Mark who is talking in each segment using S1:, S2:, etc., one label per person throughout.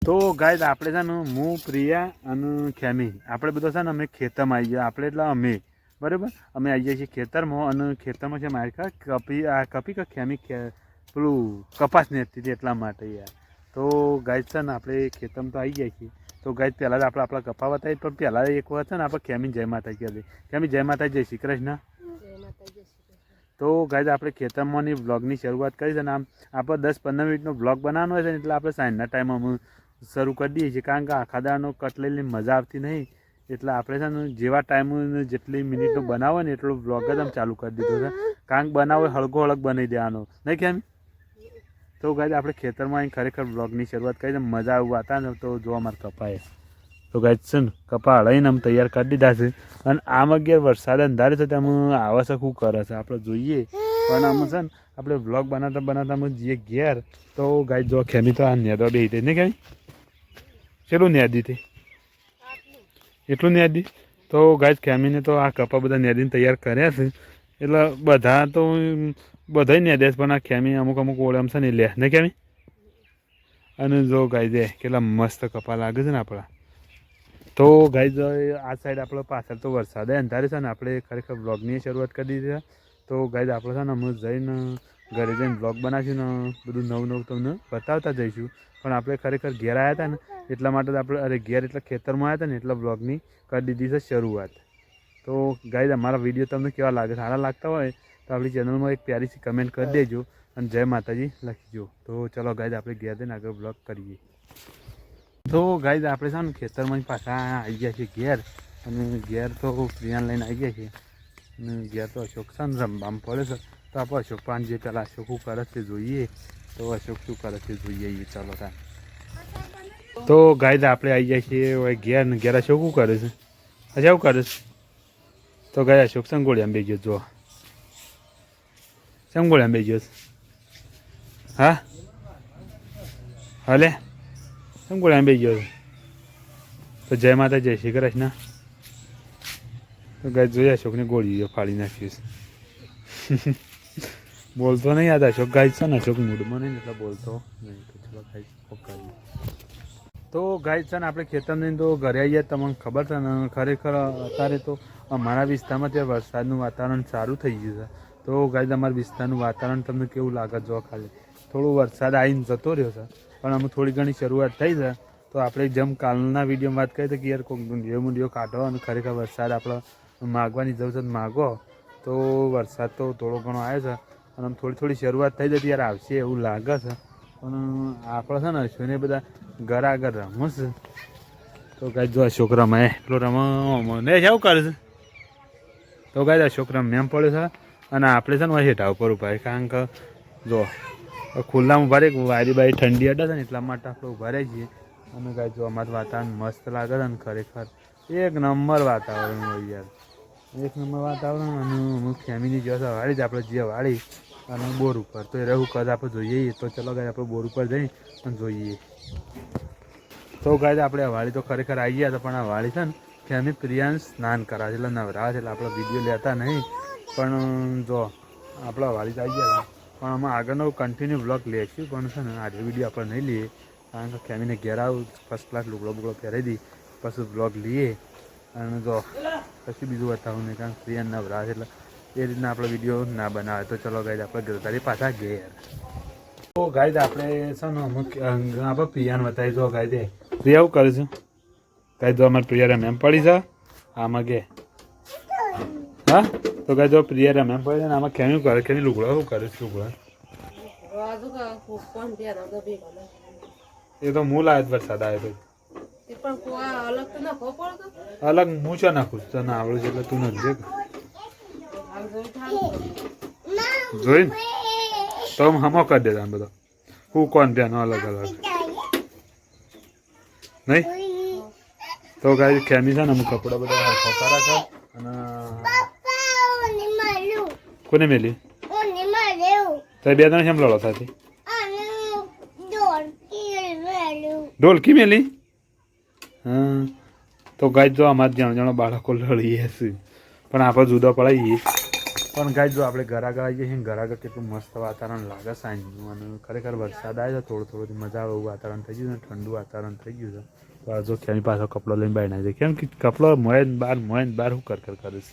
S1: તો ગાઈઝ આપણે છે ને હું પ્રિયા અને ખેમી આપણે બધા છે ને અમે ખેતરમાં આવી ગયા આપણે એટલે અમે બરાબર અમે આવી ગયા છીએ ખેતરમાં અને ખેતરમાં છે મારી કપી કે ખેમી પેલું કપાસ નેતી હતી એટલા માટે યાર તો ગાઈઝ છે ને આપણે ખેતરમાં તો આવી ગયા છીએ તો ગાઈઝ પહેલાં જ આપણે આપણા કપા બતાવી પણ પહેલાં એક વખત છે ને આપણે ખેમી જય માતા કહેલી ખેમી જય માતા જય શ્રી કૃષ્ણ તો ગાઈઝ આપણે ખેતરમાંની વ્લોગની શરૂઆત કરી છે ને આમ આપણે 10-15 મિનિટનો વ્લોગ બનાવવાનો હોય છે ને એટલે આપણે સાંજના ટાઈમ અમે શરૂ કરી દઈએ છીએ કારણ કે આખા દાડાનો કટ લઈને મજા આવતી નહીં એટલે આપણે છે ને જેવા ટાઈમ જેટલી મિનિટનો બનાવો ને એટલો વ્લોગ જ આમ ચાલુ કરી દીધો છે કારણ કે બનાવો હળગો હળગ બનાવી દેવાનો નહીં કેમ તો ગાઈઝ આપણે ખેતરમાં અહીં ખરેખર વ્લોગની શરૂઆત કરી છે મજા આવું હતા ને તો જોવા મારે કપાએ તો ગાઈઝ છે ને કપા હળાઈને આમ તૈયાર કરી દીધા છે અને આમ અગિયાર વરસાદ અંધારે છે તેમાં આવશ્યક શું કરે છે આપણે જોઈએ પણ આમ છે ને આપણે વ્લોગ બનાવતા જઈએ ઘેર તો ગાઈઝ જો ખેમી તો આ નેદવા બે ને કેમ ચેલું નેદી હતી એટલું નેદી તો ગાઈઝ ખેમીને તો આ કપા બધા નેદીને તૈયાર કર્યા છે એટલે બધા તો બધાય નેદે પણ આ ખેમી અમુક ઓળમ છે ને લે ને કેમી અને જો ગાઈઝ કેટલા મસ્ત કપા લાગે છે ને આપણા તો ગાઈઝ આ સાઈડ આપણે પાછળ તો વરસાદ અંધારે છે ને આપણે ખરેખર વ્લોગની શરૂઆત કરી દીધી છે તો ગાઈઝ આપણે છે ને અમે જઈને ઘરે જઈને વ્લોગ બનાવીશું ને બધું નવું તમને બતાવતા જઈશું પણ આપણે ખરેખર ઘેર આવ્યા હતા ને એટલા માટે આપણે અરે ઘેર એટલે ખેતરમાં આવ્યા હતા ને એટલે વ્લોગની કરી દીધી છે શરૂઆત તો ગાઈઝ અમારા વિડીયો તમને કેવા લાગે સારા લાગતા હોય તો આપણી ચેનલમાં એક પ્યારીસી કમેન્ટ કરી દેજો અને જય માતાજી લખીજો તો ચલો ગાઈઝ આપણે ઘેર જઈને આગળ વ્લોગ કરીએ તો ગાઈઝ આપણે છે ને ખેતરમાં પાછા આવી ગયા છીએ ઘેર અને ઘેર તો પ્રિયાને લઈને આવી ગયા છીએ અને ઘેર તો અશોક છે ને રમવામાં પડે છે તો આપણે અશોક પાન જે પહેલાં અશોક શું કરે છે જોઈએ તો અશોક શું કરે છે જોઈએ ચાલો તાર તો ગાઈઝ આપણે આવી ગયા છીએ ઘેર ને ઘેર અશોક શું કરે છે અચ્છા શું કરે છે તો ગાય અશોક સંગોળિયામાં બે ગયો જો સંગોળિયામાં બે ગયો હા હલે સંગોળિયામાં બે ગયો તો જય માતા જય શ્રી કૃષ્ણ તો ગાય જોઈએ અશોકની ગોળી ફાડી નાખ્યું છે બોલતો નહીં યાદ અશોક ગાય છે ને અશોક મૂડમાં નહીં એટલે બોલતો નહીં તો ચલો ગાય તો ગાય છે ને આપણે ખેતરની તો ઘરે આવીએ તમને ખબર છે ને ખરેખર અત્યારે તો અમારા વિસ્તારમાં ત્યાં વરસાદનું વાતાવરણ સારું થઈ ગયું છે તો ગાય અમારા વિસ્તારનું વાતાવરણ તમને કેવું લાગે જો ખાલી થોડું વરસાદ આવીને જતો રહ્યો છે પણ અમે થોડી ઘણી શરૂઆત થઈ છે તો આપણે જેમ કાલના વિડીયોમાં વાત કરી હતી કે યાર કોઈ વિડીયો કાઢો અને ખરેખર વરસાદ આપણે માગવાની જરૂર છે માગો તો વરસાદ તો થોડો ઘણો આવ્યો છે અને આમ થોડી શરૂઆત થઈ જતી યાર આવશે એવું લાગે છે પણ આપણે છે ને અશ્વિને બધા ઘર આગળ રમવું છે તો ગાય જો અશોક રમાય એટલો રમો ને શું કરે છે તો ગાય અશોક રમે એમ પડ્યો છે અને આપણે છે ને હેઠા ઉપર ઉભા કારણ કે જો ખુલ્લામાં ઉભા રહે વારી બારી ઠંડી અડે છે ને એટલા માટે આપણે ઉભા રહીએ છીએ અને ગાય જો અમારું વાતાવરણ મસ્ત લાગે છે ને ખરેખર એક નંબર વાતાવરણ હોય યાર એક નંબર વાતાવરણ અને અમુક ફેમિલી જેવા છે વાળી જ આપણે જે વાળી અને બોર ઉપર તો એ રહેવું કદ આપણે જોઈએ તો ચલો ગાય આપણે બોર ઉપર જઈ અને જોઈએ તો ગાય આપણે આ વાળી તો ખરેખર આવી ગયા હતા પણ આ વાળી છે ને ફેમિલી પ્રિયાને સ્નાન કરાવે છે એટલે નવરા છે એટલે આપણે વિડીયો લેતા નહીં પણ જો આપણા વાળી તો આવી ગયા હતા પણ અમે આગળનો કન્ટિન્યુ બ્લોગ લઈશું પણ છે ને આજે વિડીયો આપણે નહીં લઈએ કારણ કે ફેમિલીને ઘેર આવું ફર્સ્ટ ક્લાસ લુગડો બુગડો પહેરાવી દઈ પછી બ્લોગ લઈએ અને જો પછી બીજું બતાવું નહીં કારણ કે પ્રિયાને નવરા છે એટલે એ રીતના આપણે વિડીયો ના બનાવે તો ચલો ગાય આપણે ગરદારી પાછા ઘેર તો ગાય આપણે છે ને અમુક આપણે પ્રિયાને બતાવી જો ગાય દે પ્રિયા એવું કરે છે ગાય જો અમારે પ્રિયા રમે એમ પડી છે આમાં કે હા તો ગાય જો પ્રિયા રમે એમ પડી છે ને આમાં કેમ કરે કેની લુગડો શું કરે છે લુગડા એ તો હું લાવે વરસાદ આવ્યો તો અલગ હું છે નાખું તને આવડું છે એટલે તું નથી જોઈને તો હમો કરી દેતા બધો હું કોણ ત્યાંનો અલગ અલગ નહીં તો ગાય ખેમી છે ને અમુક કપડા બધા ખોકારા છે અને કોને મેલી તો બે ત્રણ કેમ લડો સાથે ઢોલકી મેલી હા તો ગાય જો અમારે જાણ બાળકો લડીએ છીએ પણ આપણે જુદા પડાવીએ પણ ગાય જો આપણે ઘરાગળ આવીએ છીએ ઘરાગળ કેટલું મસ્ત વાતાવરણ લાગે સાંજનું અને ખરેખર વરસાદ આવે છે થોડું મજા આવે એવું વાતાવરણ થઈ ગયું છે ઠંડુ વાતાવરણ થઈ ગયું છે તો આ જો ખેમી પાછો કપડો લઈને બહાર નાખી દે કેમ કે કપડો મોય બહાર શું કર કરીશ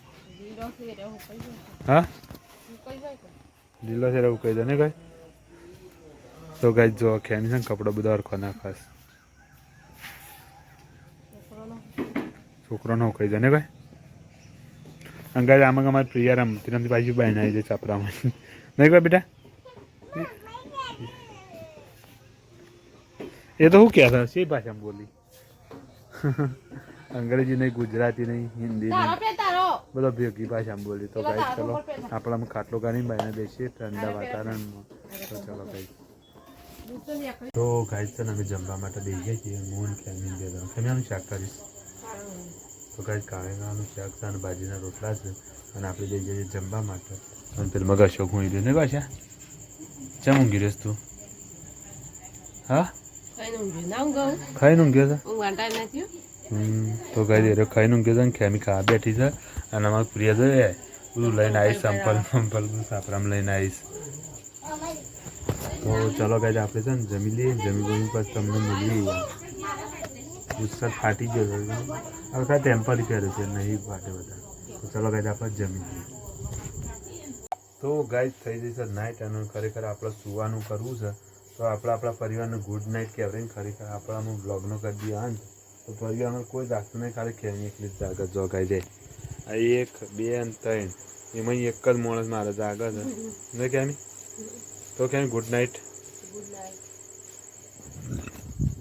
S1: હા લીલો છે એવું કહી દે ને કાંઈ તો ગાય જો ખેમી છે ને કપડો બધો હરખો નાખાશ છોકરાનો કહી દે ને કાંઈ અંગાજ આમાં અમારે પ્રિયા રમતી રમતી પાછી બહેન આવી જાય ચાપરામાં નહીં ભાઈ બેટા એ તો શું કહેતા શી ભાષામાં બોલી અંગ્રેજી નહીં ગુજરાતી નહીં હિન્દી નહીં બધો ભેગી ભાષામાં બોલી તો ભાઈ ચલો આપણામાં ખાટલો કાઢીને બહેને બેસીએ ઠંડા વાતાવરણમાં તો ચલો ભાઈ તો ગાય છે ને અમે જમવા માટે બેસીએ છીએ મોહન ખેમી ગયા ખેમિયાનું શાક કરીશ તો ગાય કાળેગાનું શાક છે અને ભાજીના રોટલા છે અને આપણે જઈ જઈએ જમવા માટે અને પેલું મગા શોખ ઊંઘી રહ્યો ને પાછા ચમ ઊંઘી રહ્યો તું હા ખાઈને ઊંઘ્યો છે તો ગાય રે ખાઈને ઊંઘ્યો છે ને ખેમી ખાવા બેઠી છે અને અમારે પ્રિય છે બધું લઈને આવીશ સંપલ સાપરામાં લઈને આવીશ તો ચલો ગાય આપણે છે ને જમી લઈએ જમી પછી તમને મળીએ ગુસ્સા ફાટી ગયો છે હવે કાંઈ ટેમ્પરી પહેરે છે નહીં ફાટે બધા તો ચલો ગાય આપણે જમી લઈએ તો ગાય થઈ જશે નાઇટ અને ખરેખર આપણે સુવાનું કરવું છે તો આપણે આપણા પરિવારને ગુડ નાઇટ કહેવાય ખરેખર આપણે અમુક બ્લોગનો કરી દઈએ અંત તો પરિવારમાં કોઈ જાગતું નહીં ખાલી ખેમી એકલી જ જાગે જોગાઈ જાય આ 1 2 અને 3 એમાં એક જ માણસ મારે જાગે છે ને કેમી તો કેમ ગુડ નાઇટ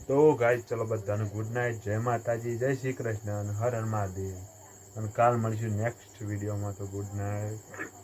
S1: તો ગાય ચલો બધાને ગુડ નાઇટ જય માતાજી જય શ્રી કૃષ્ણ અને હર હર મહાદેવ અને કાલ મળીશું નેક્સ્ટ વિડીયોમાં તો ગુડ નાઇટ